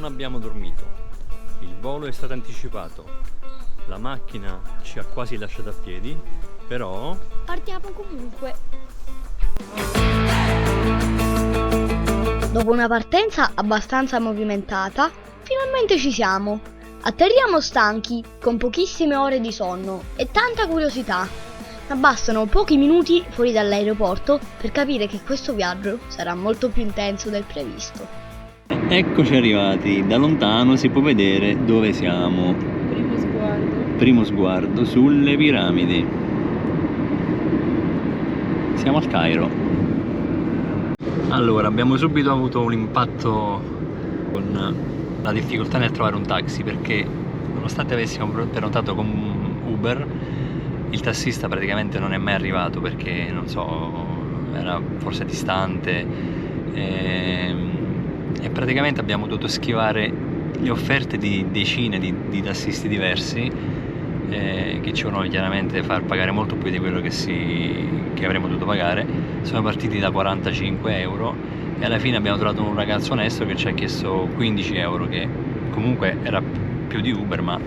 abbiamo dormito, il volo è stato anticipato, la macchina ci ha quasi lasciato a piedi, però partiamo comunque. Dopo una partenza abbastanza movimentata, finalmente ci siamo. Atterriamo stanchi, con pochissime ore di sonno e tanta curiosità. Ma bastano pochi minuti fuori dall'aeroporto per capire che questo viaggio sarà molto più intenso del previsto. eccoci arrivati, da lontano si può vedere dove siamo. Primo sguardo sulle piramidi. Siamo al Cairo. Allora, abbiamo subito avuto un impatto con la difficoltà nel trovare un taxi, perché nonostante avessimo prenotato con Uber, il tassista praticamente non è mai arrivato perché, non so, era forse distante e praticamente abbiamo dovuto schivare le offerte di decine di tassisti diversi che ci vogliono chiaramente far pagare molto più di quello che avremmo dovuto pagare. Sono partiti da 45 euro e alla fine abbiamo trovato un ragazzo onesto che ci ha chiesto 15 euro, che comunque era più di Uber, ma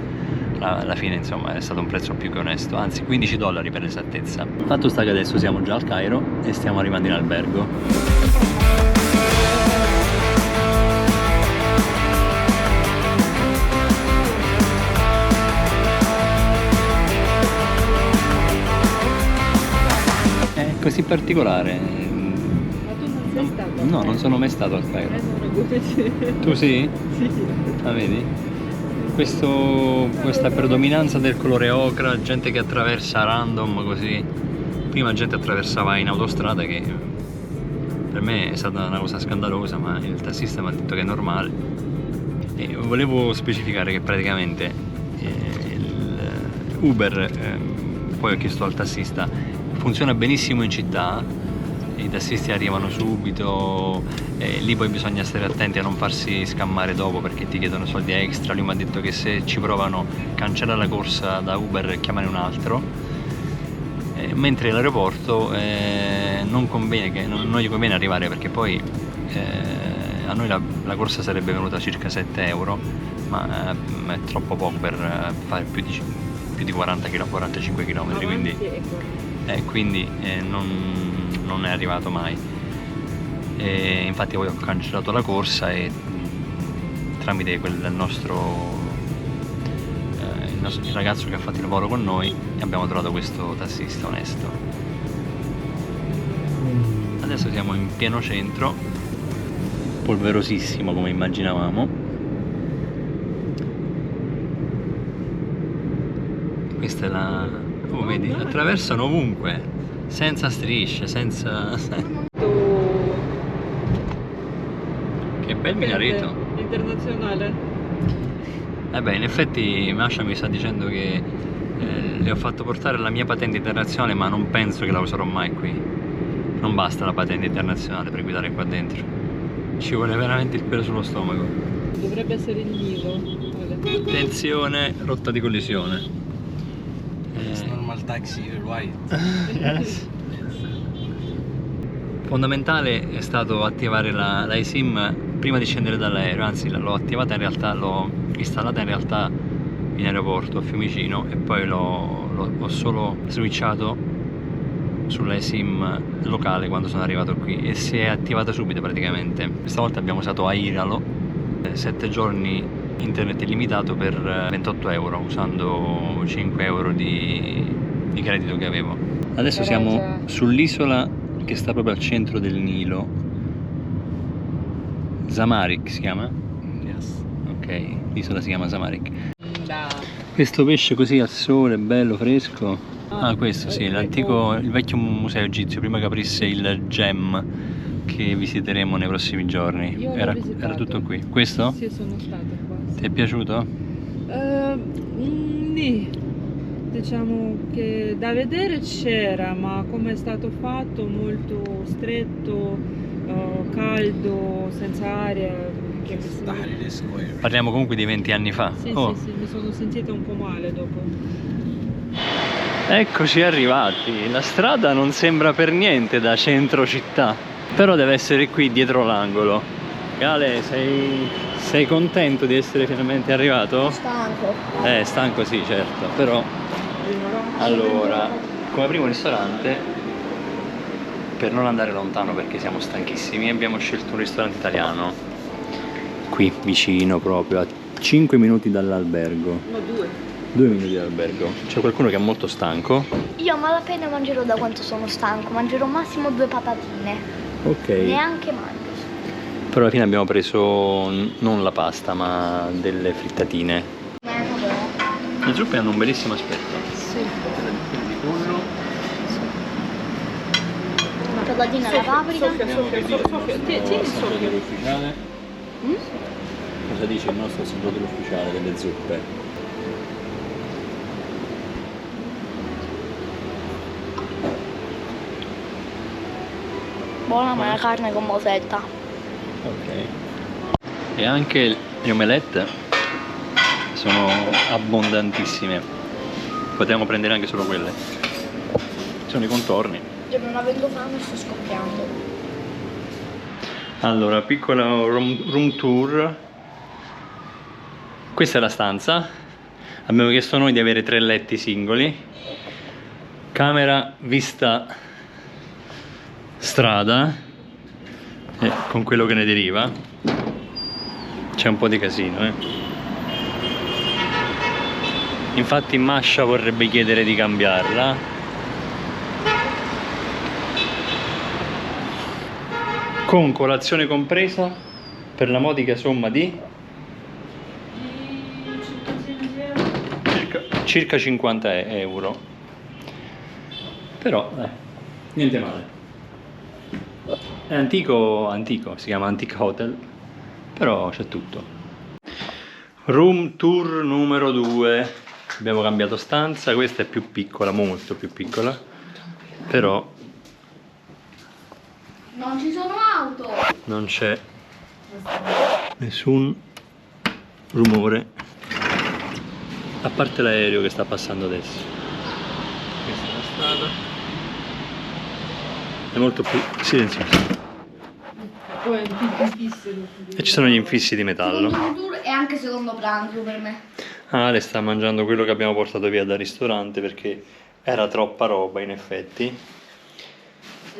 alla fine insomma è stato un prezzo più che onesto, anzi 15 dollari per l'esattezza. Fatto sta che adesso siamo già al Cairo e stiamo arrivando in albergo. È così particolare. Ma tu non sei stato? No, non sono mai stato al Cairo. Tu sì? Sì. Ah, vedi? Questa predominanza del colore ocra, gente che attraversa random così. Prima gente attraversava in autostrada, che per me è stata una cosa scandalosa, ma il tassista mi ha detto che è normale. E volevo specificare che praticamente Uber, poi ho chiesto al tassista, funziona benissimo in città, i tassisti arrivano subito, lì poi bisogna stare attenti a non farsi scammare dopo perché ti chiedono soldi extra. Lui mi ha detto che se ci provano cancella la corsa da Uber e chiamane un altro, mentre all'aeroporto non gli conviene arrivare, perché poi a noi la corsa sarebbe venuta circa 7 euro, ma è troppo poco per fare più di 45 km, quindi non è arrivato mai. E infatti poi ho cancellato la corsa e tramite il ragazzo che ha fatto il lavoro con noi abbiamo trovato questo tassista onesto. Adesso siamo in pieno centro, polverosissimo come immaginavamo. Questa è oh, vedi, attraversano ovunque, senza strisce, senza... Che bel minareto internazionale. Beh, in effetti Masha mi sta dicendo che le ho fatto portare la mia patente internazionale, ma non penso che la userò mai qui. Non basta la patente internazionale per guidare qua dentro, ci vuole veramente il pelo sullo stomaco. Dovrebbe essere il nido. Attenzione, rotta di collisione. It's normal taxi, you're right. Yes. Fondamentale è stato attivare la eSIM prima di scendere dall'aereo, anzi l'ho attivata in realtà, l'ho installata in realtà in aeroporto a Fiumicino e poi ho solo switchato sulla eSIM locale quando sono arrivato qui e si è attivata subito praticamente. Questa volta abbiamo usato Airalo, 7 giorni internet illimitato per 28 euro, usando 5 euro di credito che avevo. Adesso siamo sull'isola che sta proprio al centro del Nilo, Zamarik si chiama? Yes. Ok, l'isola si chiama Zamarik. Questo pesce così al sole, bello, fresco. Ah, questo sì, il vecchio museo egizio, prima che aprisse il GEM, che visiteremo nei prossimi giorni. Era tutto qui. Questo? Sì, sono stata qua. Ti è piaciuto? Sì. Diciamo che da vedere c'era, ma come è stato fatto, molto stretto, caldo, senza aria. Parliamo comunque di 20 anni fa. Sì, Oh. sì, mi sono sentita un po' male dopo. Eccoci arrivati. La strada non sembra per niente da centro città, però deve essere qui dietro l'angolo. Gale, sei contento di essere finalmente arrivato? Stanco. Stanco sì, certo, però allora, come primo ristorante, per non andare lontano perché siamo stanchissimi, abbiamo scelto un ristorante italiano qui vicino, proprio a 5 minuti dall'albergo. No, 2 minuti dall'albergo. C'è qualcuno che è molto stanco. Io a malapena mangerò da quanto sono stanco, mangerò massimo 2 patatine. Ok. Neanche mangio. Però alla fine abbiamo preso non la pasta ma delle frittatine. Vabbè. Le zuppe hanno un bellissimo aspetto. Sì. Di pollo. Una patatina alla paprika. tieni il soffio. ufficiale. Cosa dice il nostro assemblatore ufficiale delle zuppe? Buona ma la carne con mosetta. Ok. E anche le omelette sono abbondantissime. Potremmo prendere anche solo quelle. Sono i contorni. Io non avendo fame sto scoppiando. Allora, piccolo room tour. Questa è la stanza. Abbiamo chiesto noi di avere 3 letti singoli. Camera vista strada e con quello che ne deriva. C'è un po' di casino, Infatti Masha vorrebbe chiedere di cambiarla. Con colazione compresa per la modica somma di circa 50 euro. Però niente male. È antico, si chiama Antique Hotel, però c'è tutto. Room tour numero 2. Abbiamo cambiato stanza, questa è più piccola, molto più piccola, però Non ci sono auto! non c'è nessun rumore, a parte l'aereo che sta passando adesso. Questa è la strada, è molto più silenziosa. Poi infissi. E ci sono gli infissi di metallo. Secondo tour e anche secondo pranzo per me. Ale sta mangiando quello che abbiamo portato via dal ristorante perché era troppa roba in effetti.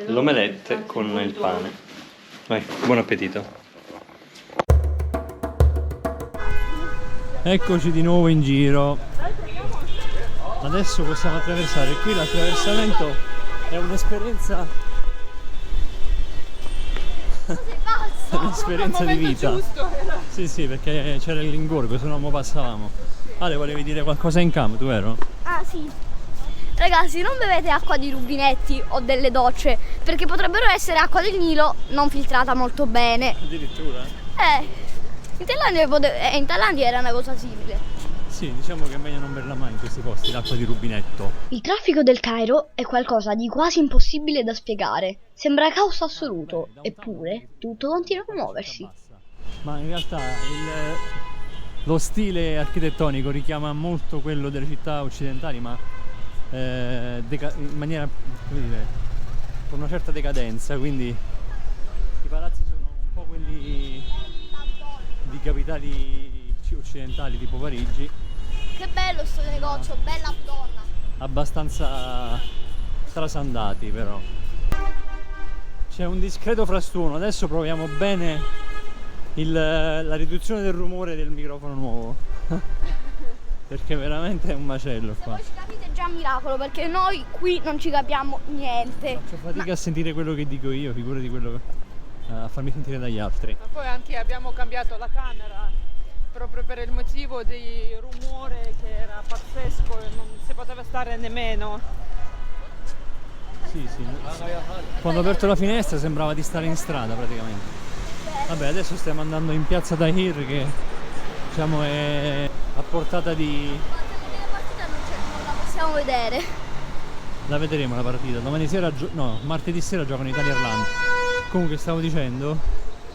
L'omelette con il pane. Vai, buon appetito. Eccoci di nuovo in giro. Adesso possiamo attraversare qui. L'attraversamento è un'esperienza. Un'esperienza di vita. Sì, sì, perché c'era l'ingorgo, se no mo passavamo. Ale, volevi dire qualcosa in campo, vero? Ah sì. Ragazzi, non bevete acqua di rubinetti o delle docce, perché potrebbero essere acqua del Nilo non filtrata molto bene. Addirittura? In Thailandia era una cosa simile. Sì, diciamo che è meglio non berla mai in questi posti, l'acqua di rubinetto. Il traffico del Cairo è qualcosa di quasi impossibile da spiegare. Sembra caos assoluto, eppure tutto continua a muoversi. Ma in realtà lo stile architettonico richiama molto quello delle città occidentali, ma in maniera, come dire, con una certa decadenza, quindi i palazzi sono un po' quelli di capitali occidentali tipo Parigi. Che bello sto negozio, bella donna. Abbastanza trasandati però. C'è un discreto frastuono, adesso proviamo bene la riduzione del rumore del microfono nuovo. Perché veramente è un macello qua. Se voi ci capite è già un miracolo, perché noi qui non ci capiamo niente. Faccio fatica a sentire quello che dico io, figurati quello a farmi sentire dagli altri. Ma poi anche abbiamo cambiato la camera proprio per il motivo di rumore che era pazzesco e non si poteva stare nemmeno. Sì, sì. Quando ho aperto la finestra sembrava di stare in strada praticamente. Vabbè, adesso stiamo andando in piazza Tahir, che diciamo è a portata di... La partita non la possiamo vedere. La vedremo la partita. Domani sera, no, martedì sera giocano Italia-Irlanda. Comunque stavo dicendo,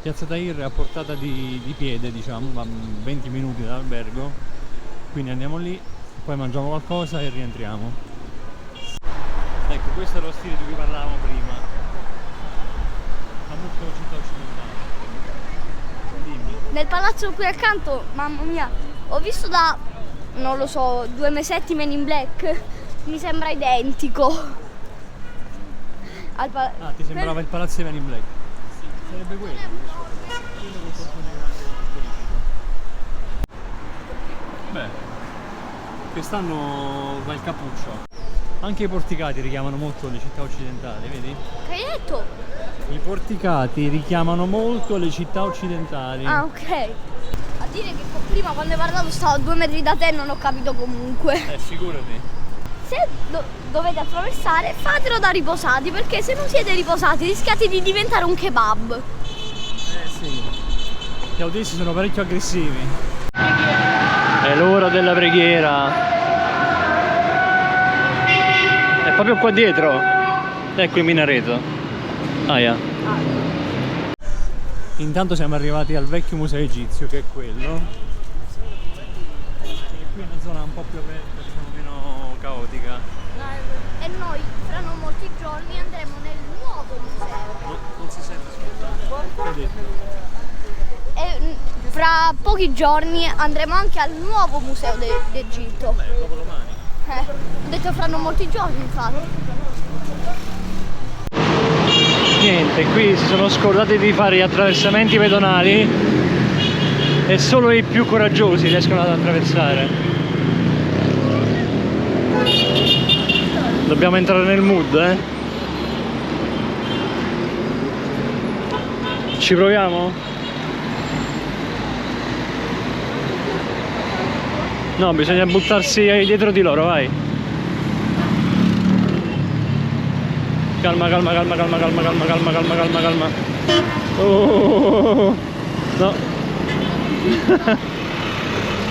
piazza Tahir è a portata di piede, diciamo, a 20 minuti dall'albergo. Quindi andiamo lì, poi mangiamo qualcosa e rientriamo. Ecco, questo è lo stile di cui parlavamo prima. Fa molto città occidentale. nel palazzo qui accanto, mamma mia, ho visto da, non lo so, 2 mesetti Men in Black, mi sembra identico. Ti sembrava il palazzo di Men in Black? Sì, sarebbe quello. Beh, quest'anno va il cappuccio. Anche i porticati richiamano molto le città occidentali, vedi? Che hai detto? I porticati richiamano molto le città occidentali. Ah, ok. A dire che prima quando hai parlato stavo a 2 metri da te e non ho capito comunque. Figurati. Se dovete attraversare, fatelo da riposati, perché se non siete riposati rischiate di diventare un kebab. Sì. Gli autisti sono parecchio aggressivi. È l'ora della preghiera. È proprio qua dietro. Ecco il minareto. Yeah. Intanto siamo arrivati al vecchio museo egizio, che è quello. E qui è una zona un po' più aperta, diciamo meno caotica. E noi fra non molti giorni andremo nel nuovo museo. Non si sente, ascolta. Vedi? E fra pochi giorni andremo anche al nuovo museo d'Egitto. Dopo domani. Ho detto fra non molti giorni, infatti. Niente, qui si sono scordati di fare gli attraversamenti pedonali e solo i più coraggiosi riescono ad attraversare. Dobbiamo entrare nel mood, eh? Ci proviamo? No, bisogna buttarsi dietro di loro, vai. Calma, calma, calma, calma, calma, calma, calma, calma, calma, calma. Oh, no.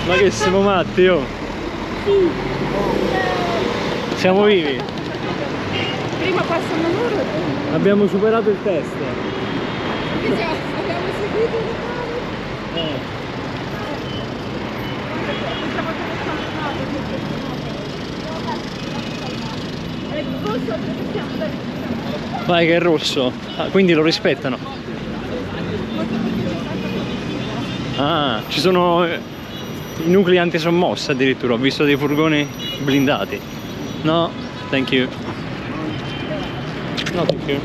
Ma che siamo matti, oh. Siamo vivi. Prima passano loro. Abbiamo superato il test. Abbiamo seguito Vai che è rosso. Ah, quindi lo rispettano. Ah, ci sono i nuclei antisommossa addirittura. Ho visto dei furgoni blindati. No, thank you. No, thank you.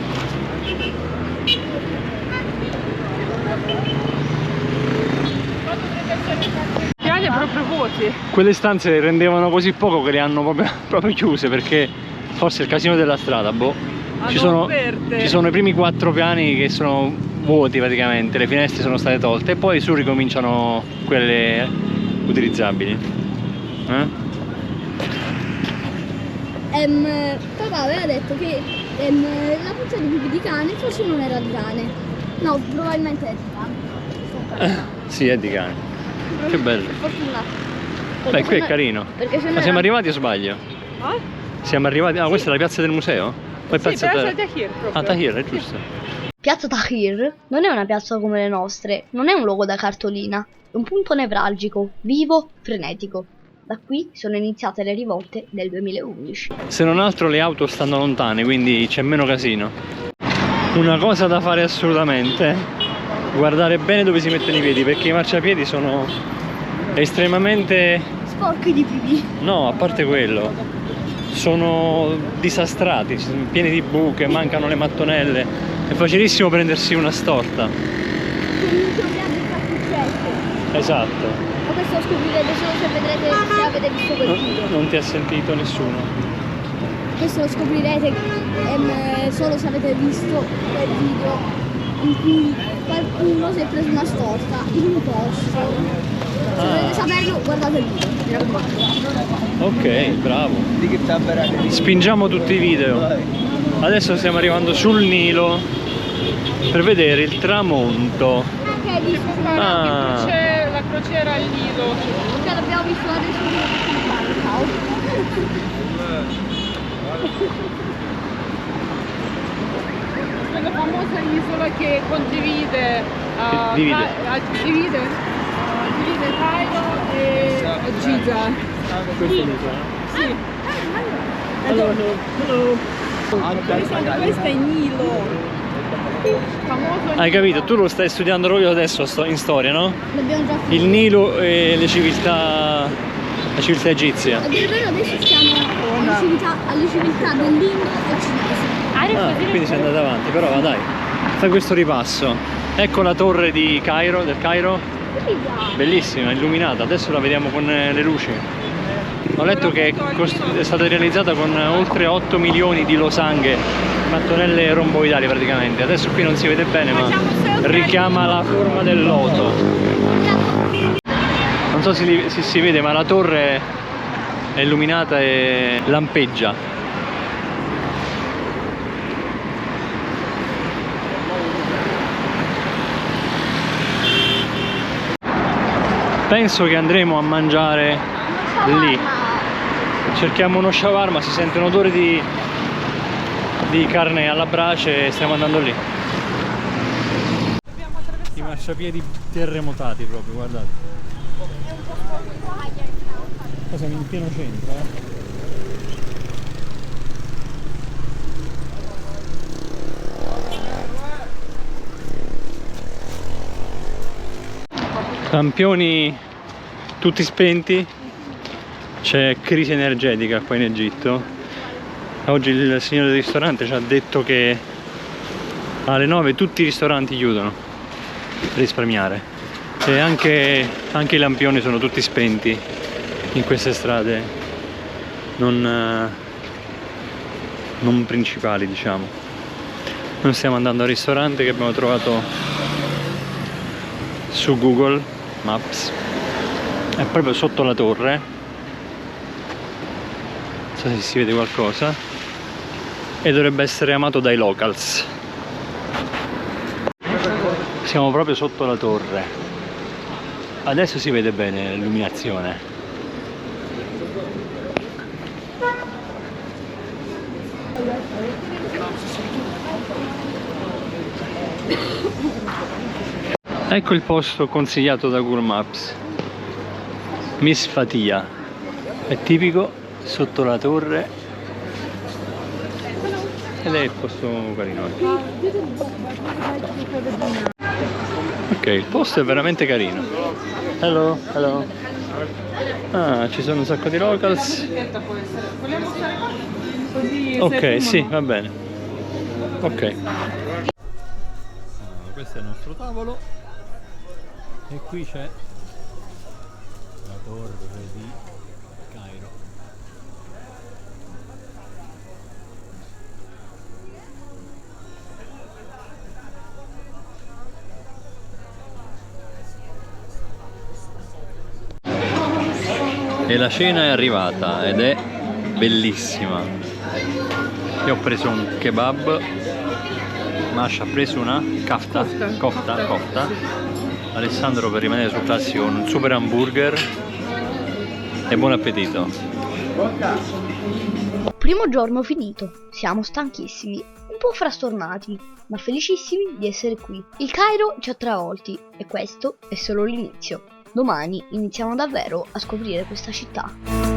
piani proprio vuoti. Quelle stanze rendevano così poco che le hanno proprio chiuse, perché forse è il casino della strada, boh. Ci sono i primi 4 piani che sono vuoti praticamente, le finestre sono state tolte e poi su ricominciano quelle utilizzabili. Papà aveva detto che la puzza di pipì di cane forse non era di cane. No, probabilmente è di cane. Sì, è di cane. Che bello. Fortuna. Beh, qui è carino. Ma siamo arrivati o sbaglio? Siamo arrivati. Ah, questa è la piazza del museo? Sì, piazza Tahir proprio. Ah, Tahir, è giusto. Piazza Tahir non è una piazza come le nostre, non è un luogo da cartolina, è un punto nevralgico, vivo, frenetico. Da qui sono iniziate le rivolte del 2011. Se non altro le auto stanno lontane, quindi c'è meno casino. Una cosa da fare assolutamente, guardare bene dove si mettono i piedi, perché i marciapiedi sono estremamente... sporchi di pipì. No, a parte quello, sono disastrati, pieni di buche, mancano le mattonelle, è facilissimo prendersi una storta. Esatto. Ma questo lo scoprirete solo se vedrete, se avete visto quel video. Non ti ha sentito nessuno. Questo lo scoprirete solo se avete visto quel video in cui qualcuno si è preso una storta in un posto. Se volete saperlo, guardate il video, mi raccomando. Ok, bravo. Spingiamo tutti i video. Adesso stiamo arrivando sul Nilo per vedere il tramonto. Che di la crociera al Nilo. Che l'abbiamo visto adesso. Quella famosa isola che condivide divide Cairo e Giza. Questa è l'isola? Sì. Hello. Questo è Nilo. Hai capito? Tu lo stai studiando proprio adesso in storia, no? L'abbiamo già finito. Il Nilo e le civiltà, la civiltà egizia. A dire il vero adesso siamo alle civiltà dell'Indo e cinese. Ah, quindi sei andata avanti, però va dai, fai questo ripasso. Ecco la torre del Cairo, bellissima, illuminata, adesso la vediamo con le luci. Ho letto che è stata realizzata con oltre 8 milioni di losanghe, mattonelle romboidali praticamente. Adesso qui non si vede bene, ma richiama la forma del loto. Non so se si vede, ma la torre è illuminata e lampeggia. Penso che andremo a mangiare lì. Cerchiamo uno shawarma, si sente un odore di carne alla brace e stiamo andando lì. I marciapiedi terremotati proprio, guardate. Qua siamo in pieno centro, Lampioni tutti spenti, c'è crisi energetica qua in Egitto. Oggi il signore del ristorante ci ha detto che alle 9 tutti i ristoranti chiudono per risparmiare e anche i lampioni sono tutti spenti in queste strade non principali, diciamo. Noi stiamo andando al ristorante che abbiamo trovato su Google Maps, è proprio sotto la torre, non so se si vede qualcosa, e dovrebbe essere amato dai locals. Siamo proprio sotto la torre, adesso si vede bene l'illuminazione. Ecco il posto consigliato da Google Maps, Misfatia, è tipico, sotto la torre ed è il posto carino. Ok, il posto è veramente carino. Hello, hello. Ah, ci sono un sacco di locals. Ok, sì, va bene. Ok. Questo è il nostro tavolo. E qui c'è la torre di Cairo. E la cena è arrivata ed è bellissima. Io ho preso un kebab, Masha ha preso una kofta. Alessandro, per rimanere sul classico, un super hamburger e buon appetito. Primo giorno finito, siamo stanchissimi, un po' frastornati, ma felicissimi di essere qui. Il Cairo ci ha travolti e questo è solo l'inizio. Domani iniziamo davvero a scoprire questa città.